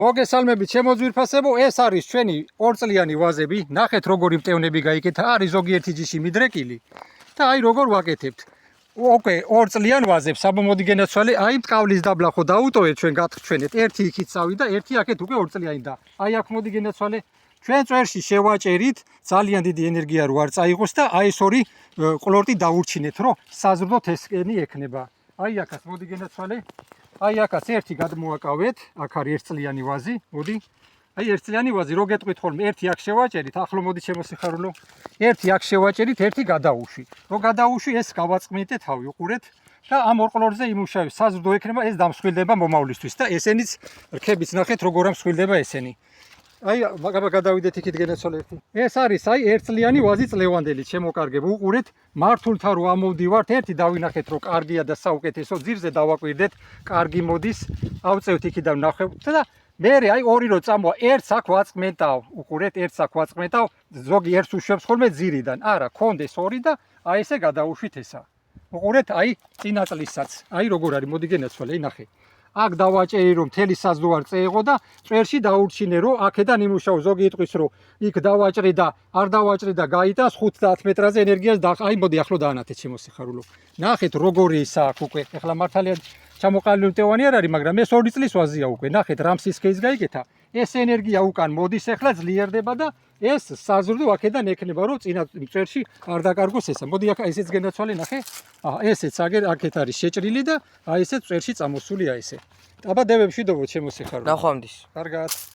მოგესალმებით ჩემო ძვირფასებო, ეს არის ჩვენი ორწლიანი ვაზები. ნახეთ როგორი მტევნები გაიკეთა, არის ზოგიერთი ჯიში მიდრეკილი და აი როგორ ვაკეთებთ. ოკეი, ორწლიან ვაზებს საბმოდი გენაცვალე, აი მტკავლის დაბლა ხო დაუტოვეთ ჩვენ გაგჩვენეთ. ერთი იქით წავიდა, ერთი აქეთ უკვე ორწლიანი და აი აქ მოდი გენაცვალე. ჩვენ წვერში შევაჭერით, ძალიან დიდი ენერგია რო არ წაიღოს და აი ეს ორი ყლორტი დაურჩინეთ, რომ საზრდოთ ესკენი ექნება. აი აქაც მოდი გენაცვალე. აი აქაც ერთი გადმოაკავეთ, აქ არის ერთწლიანი ვაზი, მოდი. აი ერთწლიანი ვაზი, რო გეტყვით ხოლმე, ერთი აქ შევაჭერით, ახლა მოდი შემოსიხარულო. ერთი აქ შევაჭერით, ერთი გადაუშვი. რო გადაუშვი, ეს გავაწყმიტე თავი, უყურეთ და ამ ორ ყლორზე იმუშავებს, საზრდო ექნება, ეს დამსხვილდება მომავლისთვის და ესენიც რქებიც ნახეთ როგორ ამსხვილდება ესენი. აი გადავიდეთ იქით გენაცვალე ერთი. ეს არის აი ერთწლიანი ვაზი წლევანდელი, შემოკარგებ, უყურეთ, მართულთა რო ამოვდივართ, ერთი დავინახეთ რომ კარგია და საუკეთესო, ძირზე დავაკვირდეთ, კარგი მოდის, ავწევთ იქიდან ნახევთ და მე აი ორი რო წამოა, ერთს აქ ვაწყმენტავ, უყურეთ, ერთს აქ ვაწყმენტავ, ზოგი ერთს უშვებს ხოლმე ძირიდან. არა, კონდეს ორი და აი ესე გადაუშვით ესა. უყურეთ, აი წინა წლისაც, აი როგორ არის, მოდი გენაცვალე, ნახე. აქ დავაჭერი რომ მთელი საზრდო არ წეეღო და წვერში დაურჩინე რომ აქედან იმუშაო, ზოგი იტყვის რომ იქ დავაჭრე და არ დავაჭრე და გაიტანს 5-10 მეტრაზე ენერგიას და აი მოდი ახლო დაანათეთ შემოსიხარულო. ნახეთ როგორი ისა აქ უკვე. ეხლა მართალია ჩამოყალილი მტევანი არ არის, მაგრამ ეს 2 წლის ვაზია უკვე. ნახეთ რამ სისქეის გაიგეთა. ეს ენერგია უკან მოდის, ეხლა ძლიერდება და ეს საზრდო აქედან ექნება რომ წინა წვერში არ დაკარგოს ესა. მოდი აქ ესეც გენაცვალე, ნახე. ესეც აქეთ არის შეჭრილი და აი ესე წვერში წამოსულია ესე. აბა დევებში დობოთ შემოსიხარულო. ნახვამდის. კარგად.